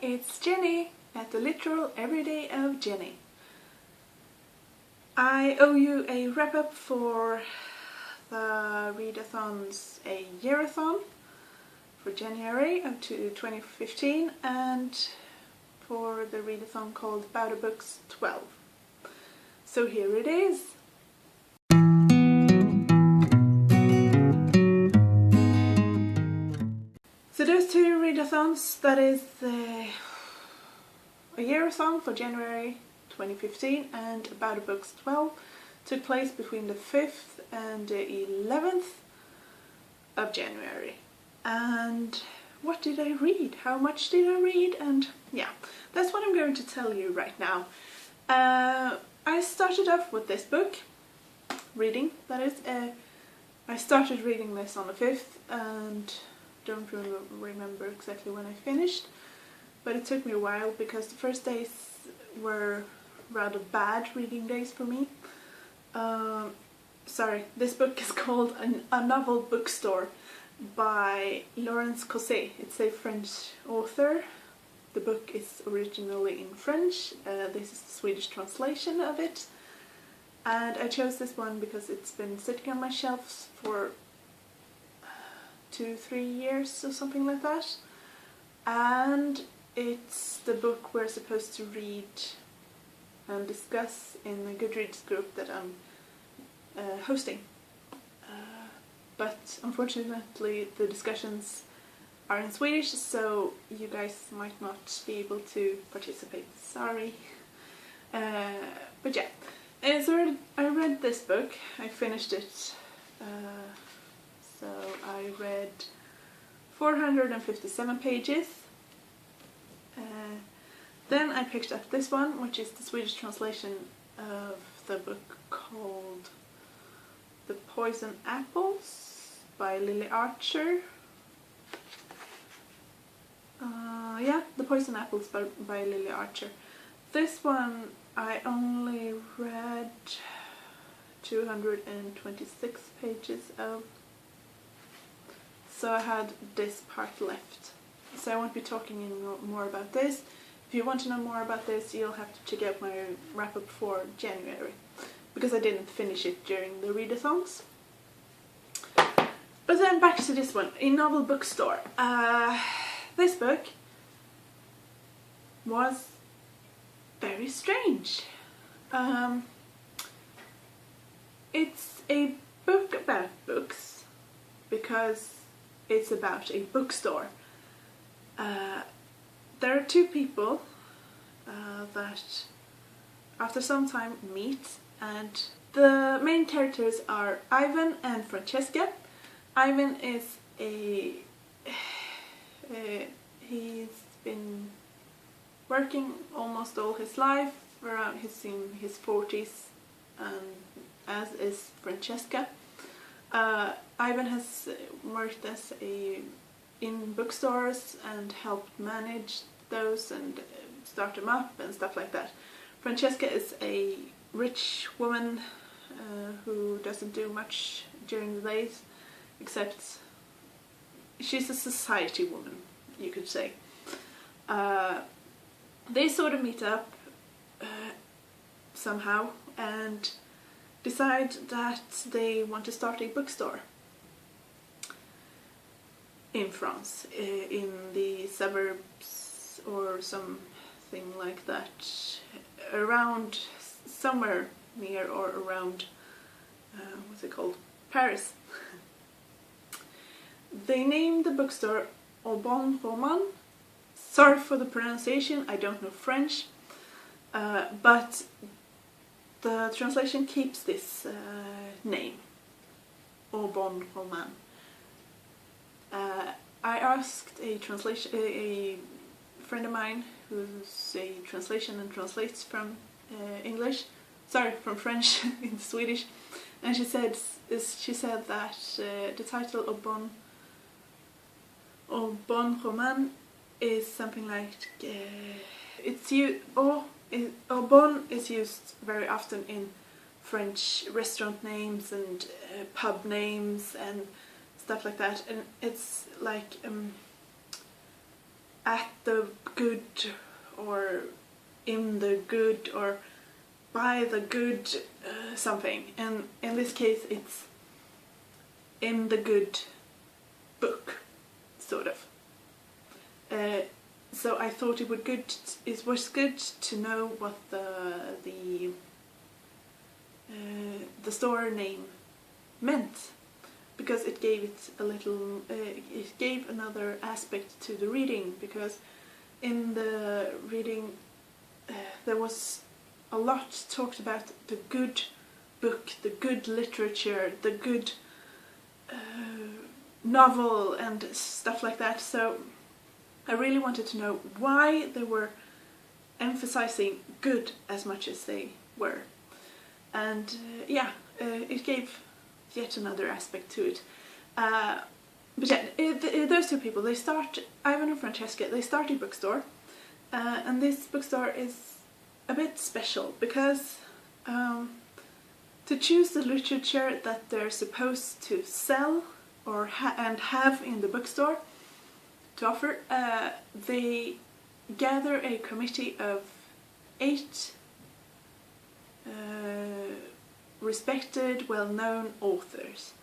it's Jenny at the literal everyday of Jenny. I owe you a wrap-up for the readathons, a yearathon for January up to 2015, and for the readathon called Bout of Books 12. So here it is. So those two readathons, that is a yearathon for January 2015 and Bout of Books 12, took place between the 5th and the 11th of January. And what did I read? How much did I read? And yeah, that's what I'm going to tell you right now. I started off with this book, reading, that is. I started reading this on the 5th and don't remember exactly when I finished, but it took me a while because the first days were rather bad reading days for me. Sorry, this book is called A Novel Bookstore by Laurence Cossé. It's a French author. The book is originally in French. This is the Swedish translation of it. And I chose this one because it's been sitting on my shelves for 2-3 years or something like that. And it's the book we're supposed to read and discuss in the Goodreads group that I'm hosting. But unfortunately the discussions are in Swedish, so you guys might not be able to participate. Sorry. But yeah, so I read this book. I finished it. So I read 457 pages. Then I picked up this one, which is the Swedish translation of the book called The Poison Apples by Lily Archer. Yeah, The Poison Apples by Lily Archer. This one I only read 226 pages of. So I had this part left. So I won't be talking any more about this. If you want to know more about this, you'll have to check out my wrap-up for January, because I didn't finish it during the readathons. But then back to this one, A Novel Bookstore. This book was very strange. It's a book about books, because it's about a bookstore. There are two people that after some time meet, and the main characters are Ivan and Francesca. Ivan is he's been working almost all his life, around he's in his 40s, and as is Francesca. Ivan has worked in bookstores and helped manage those and start them up and stuff like that. Francesca is a rich woman who doesn't do much during the days, except she's a society woman, you could say. They sort of meet up somehow and decide that they want to start a bookstore in France, in the suburbs or something like that, around somewhere near or around, what's it called, Paris. They named the bookstore Au Bon Roman. Sorry for the pronunciation, I don't know French, but the translation keeps this name, Au Bon Roman. I asked a friend of mine who's a translation and translates from from French into Swedish, and she said that the title Au Bon Roman is something like Au Bon is used very often in French restaurant names and pub names and stuff like that, and it's like at the good, or in the good, or by the good something. And in this case it's in the good book, sort of. So I thought it was good to know what the store name meant, because it gave it a little, it gave another aspect to the reading, because in the reading there was a lot talked about the good book, the good literature, the good novel and stuff like that. So I really wanted to know why they were emphasizing good as much as they were. And it gave yet another aspect to it. But yeah, those two people, Ivan and Francesca, they start a bookstore. And this bookstore is a bit special because to choose the literature that they're supposed to sell or have in the bookstore to offer, they gather a committee of 8 respected, well-known authors.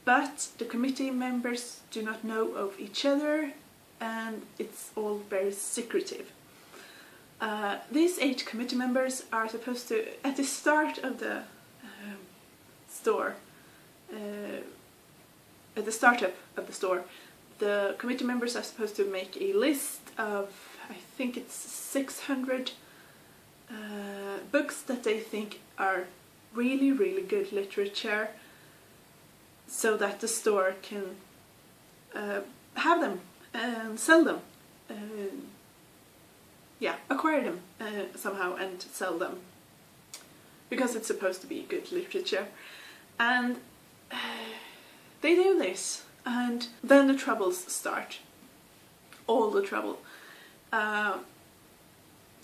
But the committee members do not know of each other, and it's all very secretive. These 8 committee members are supposed to, at the start of the store, at the startup of the store, the committee members are supposed to make a list of, I think it's 600 books that they think are really, really good literature, so that the store can have them and sell them. Acquire them somehow and sell them, because it's supposed to be good literature. And they do this, and then the troubles start. All the trouble.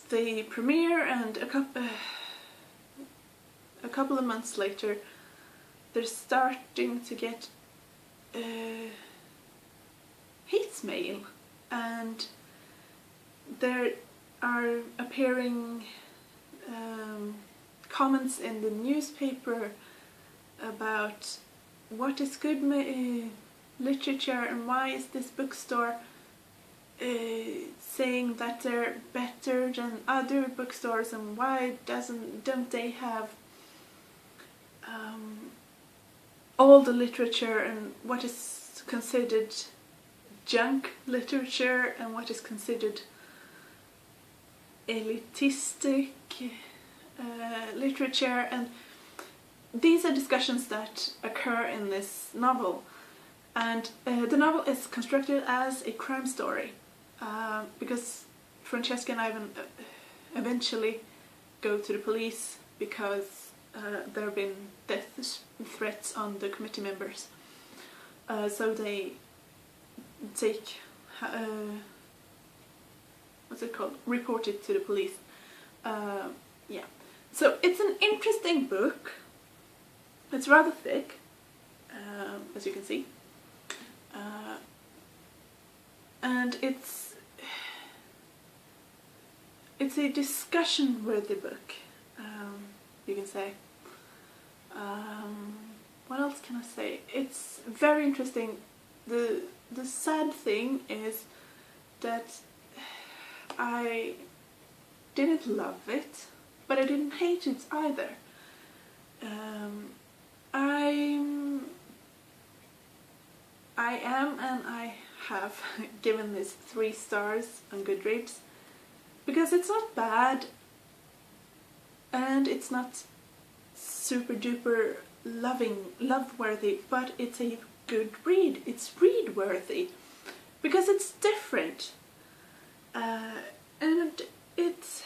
They premiere, and a couple of months later they're starting to get hate mail, and there are appearing comments in the newspaper about what is good literature and why is this bookstore saying that they're better than other bookstores, and why don't they have all the literature, and what is considered junk literature and what is considered elitistic literature. And these are discussions that occur in this novel, and the novel is constructed as a crime story, because Francesca and Ivan eventually go to the police because there have been death threats on the committee members. So they take report it to the police. So it's an interesting book. It's rather thick, as you can see, and it's a discussion-worthy book, you can say. What else can I say? It's very interesting. The sad thing is that I didn't love it, but I didn't hate it either. I am, and I have given this 3 stars on Goodreads, because it's not bad and it's not super duper love-worthy, but it's a good read. It's read-worthy because it's different, and it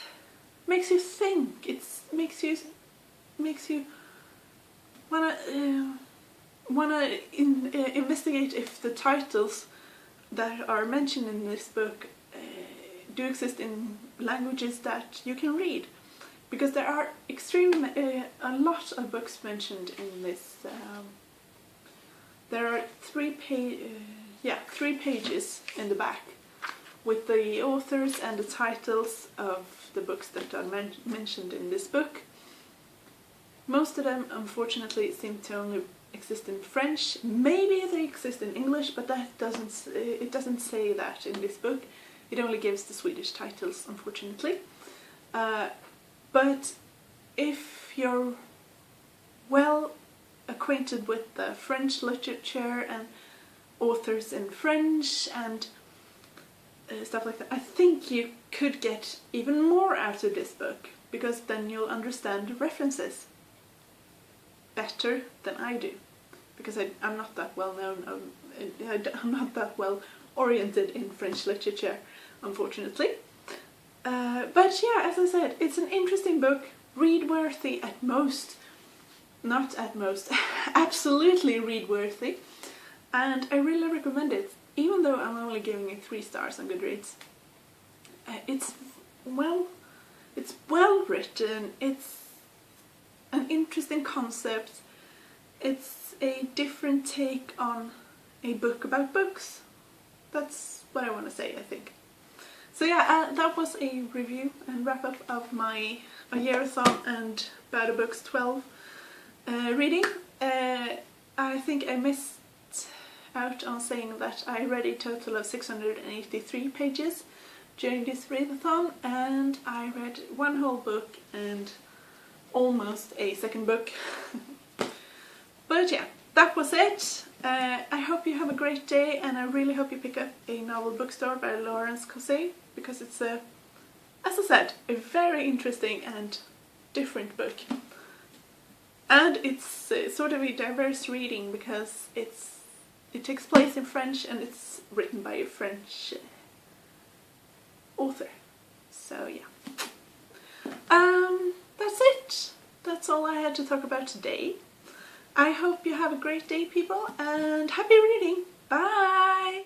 makes you think. It makes you wanna investigate if the titles that are mentioned in this book do exist in languages that you can read, because there are a lot of books mentioned in this. There are 3 pages in the back with the authors and the titles of the books that are mentioned in this book. Most of them, unfortunately, seem to only exist in French. Maybe they exist in English, but it doesn't say that in this book. It only gives the Swedish titles, unfortunately. But if you're well acquainted with the French literature and authors in French and stuff like that, I think you could get even more out of this book, because then you'll understand the references better than I do, because I'm not that well known, I'm not that well oriented in French literature, unfortunately. But yeah, as I said, it's an interesting book, read-worthy at most, not at most, absolutely read-worthy, and I really recommend it, even though I'm only giving it 3 stars on Goodreads. It's well written, it's an interesting concept, it's a different take on a book about books. That's what I want to say, I think. So yeah, that was a review and wrap-up of my A Year-a-thon and Bout of Books 12 reading. I think I missed out on saying that I read a total of 683 pages during this readathon, and I read 1 whole book and almost a second book. But yeah, that was it. I hope you have a great day, and I really hope you pick up A Novel Bookstore by Laurence Cossé, because it's as I said, a very interesting and different book. And it's sort of a diverse reading, because it takes place in French and it's written by a French author. So yeah. That's it. That's all I had to talk about today. I hope you have a great day, people, and happy reading. Bye!